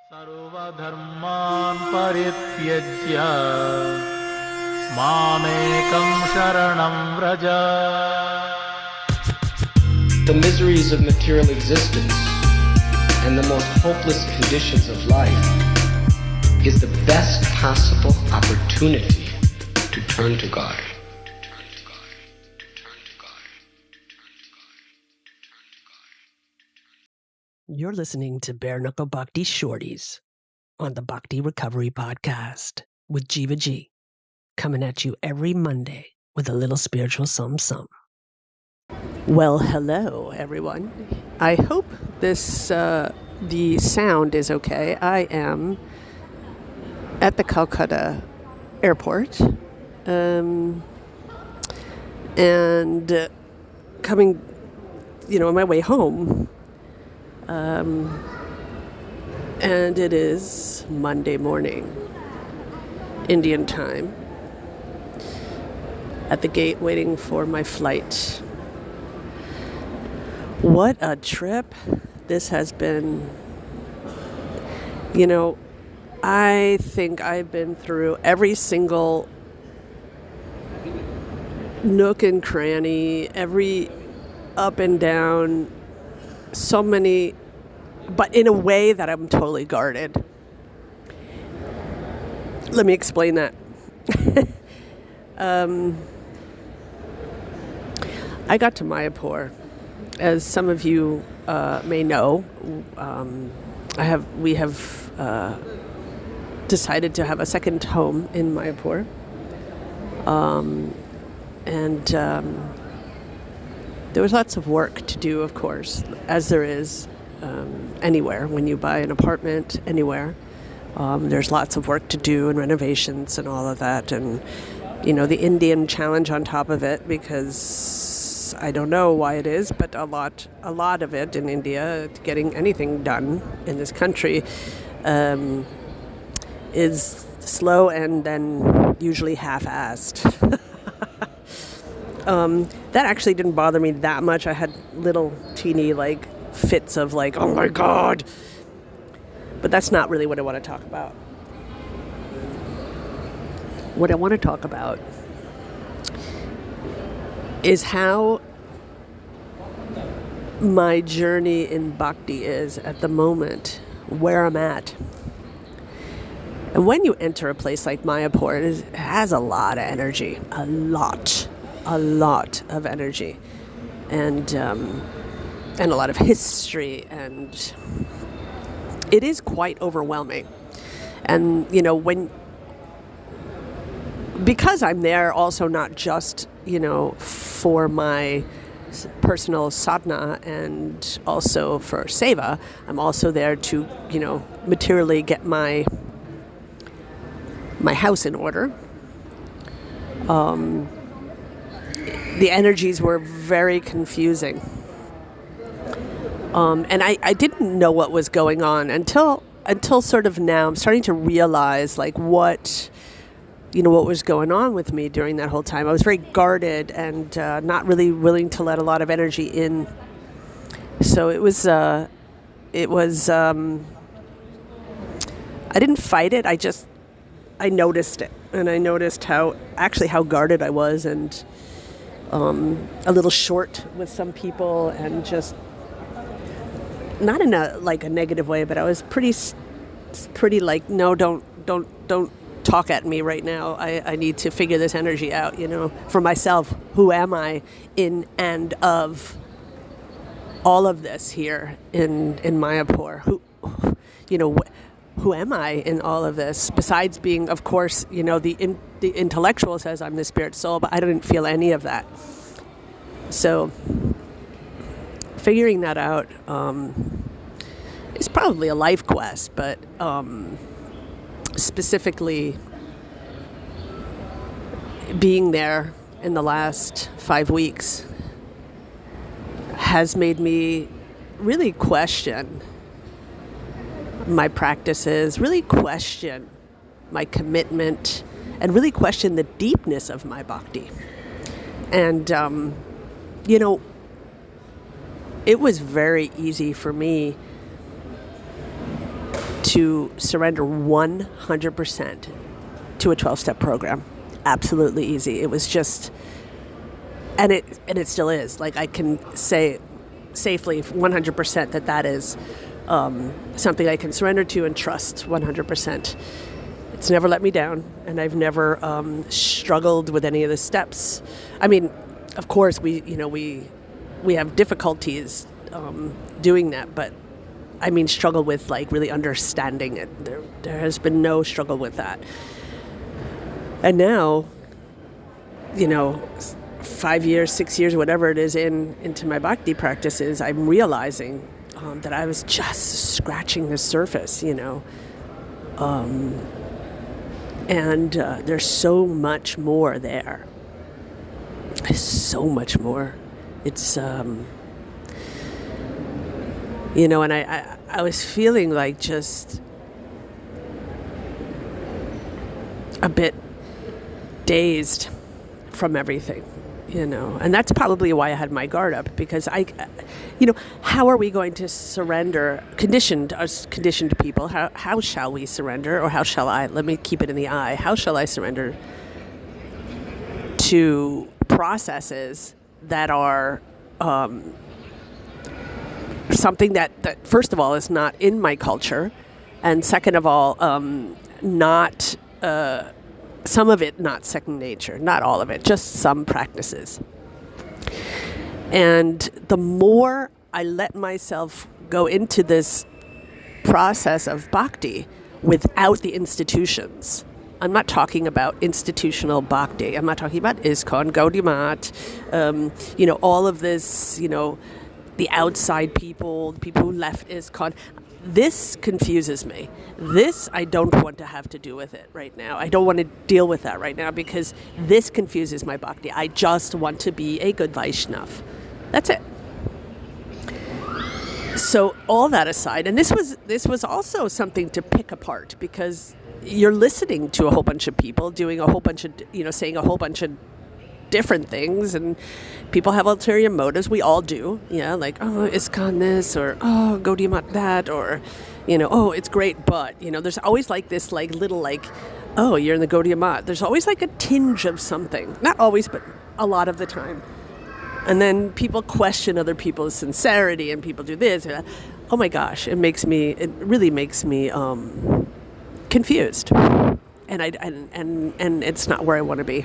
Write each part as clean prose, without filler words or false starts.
सर्वधर्मान् परित्यज्य मामेकं शरणं Vraj. The miseries of material existence and the most hopeless conditions of life is the best possible opportunity to turn to God. You're listening to Bare Knuckle Bhakti Shorties on the Bhakti Recovery Podcast with Jiva G, coming at you every Monday with a little spiritual some. Well, hello, everyone. I hope the sound is okay. I am at the Calcutta airport and coming, on my way home. And it is Monday morning, Indian time, at the gate waiting for my flight. What a trip this has been. I think I've been through every single nook and cranny, every up and down, so many, but in a way that I'm totally guarded. Let me explain that. I got to Mayapur. As some of you may know, we have decided to have a second home in Mayapur. There was lots of work to do, of course, as there is anywhere. When you buy an apartment anywhere, there's lots of work to do and renovations and all of that. And, the Indian challenge on top of it, because I don't know why it is, but a lot of it in India, getting anything done in this country is slow and then usually half-assed. That actually didn't bother me that much. I had little teeny fits of oh my God. But that's not really what I want to talk about. What I want to talk about is how my journey in Bhakti is at the moment, where I'm at. And when you enter a place like Mayapur, it has a lot of energy, a lot of energy, and a lot of history, and it is quite overwhelming. And because I'm there also not just for my personal sadhana and also for seva, I'm also there to materially get my house in order. The energies were very confusing. And I didn't know what was going on until sort of now I'm starting to realize what was going on with me during that whole time. I was very guarded and not really willing to let a lot of energy in. So it was I didn't fight it. I noticed it, and I noticed how guarded I was, and a little short with some people, and just not in a negative way, but I was pretty no, don't talk at me right now. I need to figure this energy out, for myself. Who am I in and of all of this here in Mayapur? Who am I in all of this? Besides being, of course, the intellectual says I'm the spirit soul, but I didn't feel any of that. So figuring that out is probably a life quest, but specifically being there in the last 5 weeks has made me really question my practices, really question my commitment, and really question the deepness of my bhakti. And, it was very easy for me to surrender 100% to a 12-step program. Absolutely easy. It was just, and it still is. Like, I can say safely 100% that is something I can surrender to and trust 100%. It's never let me down, and I've never struggled with any of the steps. I mean, of course, we have difficulties doing that, but I mean, struggle with like really understanding it. There has been no struggle with that. And now, 5 years, 6 years, whatever it is into my Bhakti practices, I'm realizing that I was just scratching the surface, and there's so much more there. There's so much more. It's, and I was feeling like just a bit dazed from everything, and that's probably why I had my guard up, because how are we going to surrender? Conditioned people, how shall we surrender, or how shall I, let me keep it in the I, how shall I surrender to processes that are something that first of all is not in my culture, and second of all, not some of it not second nature, not all of it, just some practices. And the more I let myself go into this process of bhakti without the institutions, I'm not talking about institutional bhakti. I'm not talking about ISKCON, Gaudiya Math, all of this, the outside people who left ISKCON. This confuses me. This, I don't want to have to do with it right now. I don't want to deal with that right now, because this confuses my bhakti. I just want to be a good Vaishnav. That's it. So all that aside, and this was also something to pick apart, because you're listening to a whole bunch of people doing a whole bunch of, saying a whole bunch of different things, and people have ulterior motives. We all do, like, oh, ISKCON this, or oh, Gaudiya Math that, or oh, it's great, but there's always like this like little like, oh, you're in the Gaudiya Math. There's always like a tinge of something, not always, but a lot of the time. And then people question other people's sincerity, and people do this. Oh my gosh, it really makes me confused, and and it's not where I want to be.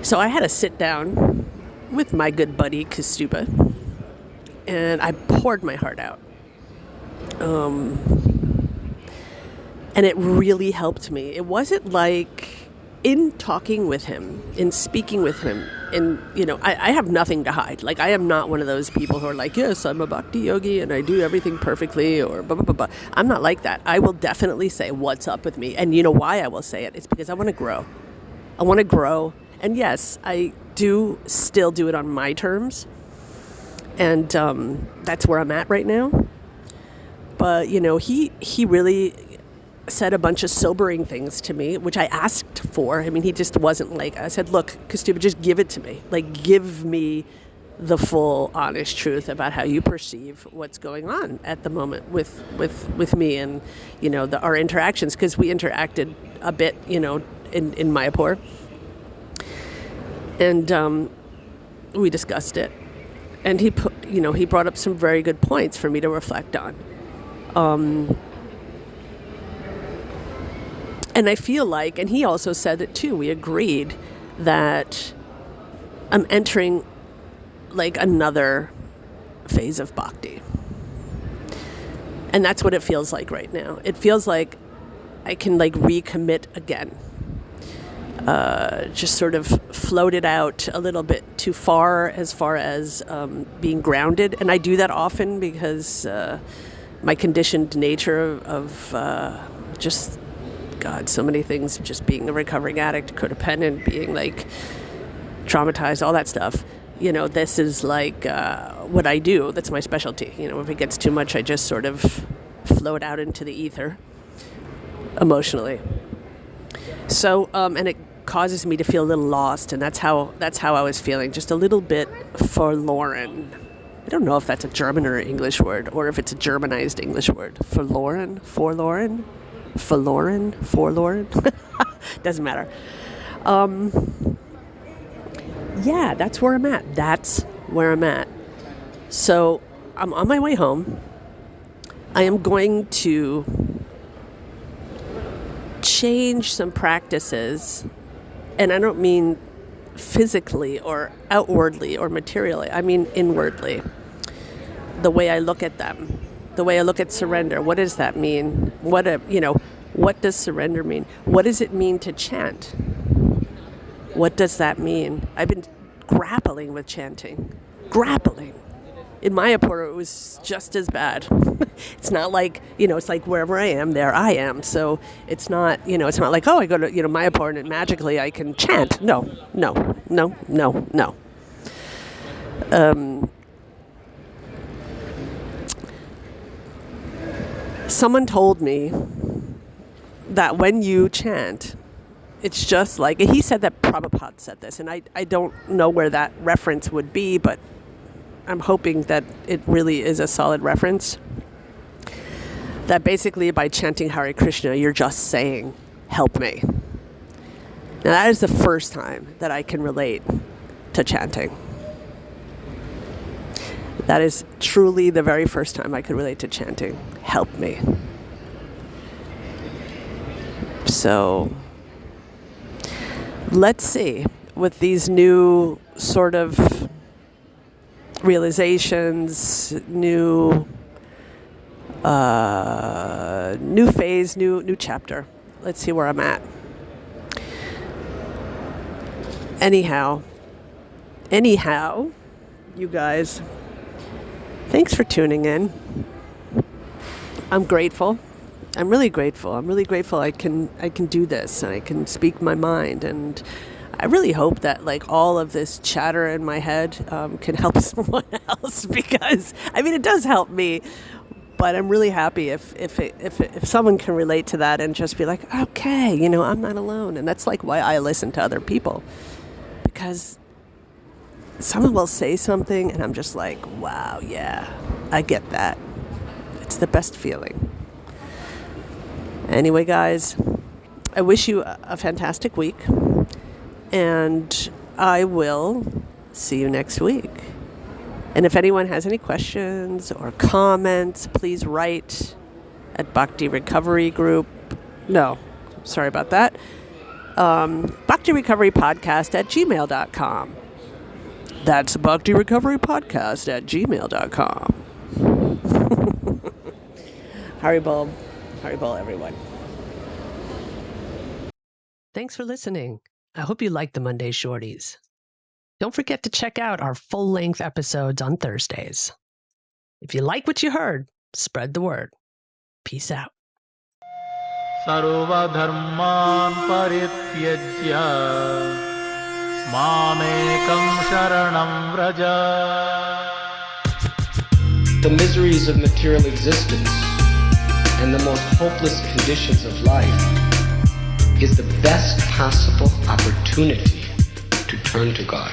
So I had to sit down with my good buddy Kastuba, and I poured my heart out. And it really helped me. It wasn't like, in talking with him, in speaking with him, I have nothing to hide. Like, I am not one of those people who are like, yes, I'm a bhakti yogi and I do everything perfectly, or blah, blah, blah, blah. I'm not like that. I will definitely say what's up with me. And you know why I will say it? It's because I want to grow. I want to grow. And yes, I do still do it on my terms. And that's where I'm at right now. But, he really said a bunch of sobering things to me, which I asked for. I mean, he just wasn't like, I said, look, Kastuba, just give it to me. Like, give me the full, honest truth about how you perceive what's going on at the moment with me and, our interactions. Because we interacted a bit, in Mayapur. And we discussed it. And he brought up some very good points for me to reflect on. And I feel like, and he also said it too, we agreed that I'm entering like another phase of bhakti. And that's what it feels like right now. It feels like I can like recommit again. Just sort of floated out a little bit too far as being grounded. And I do that often because my conditioned nature of just, God, so many things, just being a recovering addict, codependent, being like traumatized, all that stuff. This is like what I do. That's my specialty. If it gets too much, I just sort of float out into the ether emotionally. So, and it causes me to feel a little lost, and that's how I was feeling, just a little bit forlorn. I don't know if that's a German or English word, or if it's a Germanized English word. Forlorn. Doesn't matter. Yeah, that's where I'm at. So I'm on my way home. I am going to change some practices, and I don't mean physically or outwardly or materially. I mean inwardly. The way I look at them, the way I look at surrender. What does that mean? What does surrender mean? What does it mean to chant? What does that mean? I've been grappling with chanting. In Mayapur, it was just as bad. It's not like, it's like wherever I am, there I am. So it's not like, oh, I go to, Mayapur and magically I can chant. No. Someone told me that when you chant, it's just like, he said that Prabhupada said this, and I don't know where that reference would be, but I'm hoping that it really is a solid reference. That basically by chanting Hare Krishna, you're just saying, help me. Now that is the first time that I can relate to chanting. That is truly the very first time I could relate to chanting. Help me. So let's see, with these new sort of realizations, new phase, new chapter. Let's see where I'm at. Anyhow, you guys, thanks for tuning in. I'm grateful. I'm really grateful. I can do this, and I can speak my mind, and I really hope that like all of this chatter in my head can help someone else, because it does help me. But I'm really happy if someone can relate to that and just be like, okay, I'm not alone. And that's like why I listen to other people, because someone will say something and I'm just like, wow, yeah, I get that. It's the best feeling. Anyway, guys, I wish you a fantastic week, and I will see you next week. And if anyone has any questions or comments, please write at Bhakti Recovery Group. No, sorry about that. Bhakti Recovery Podcast at gmail.com. That's Bhakti Recovery Podcast at gmail.com. Haribol, everyone. Thanks for listening. I hope you liked the Monday Shorties. Don't forget to check out our full-length episodes on Thursdays. If you like what you heard, spread the word. Peace out. सर्वधर्मान् परित्यज्य मामेकं शरणं Vraj. The miseries of material existence and the most hopeless conditions of life is the best possible opportunity to turn to God.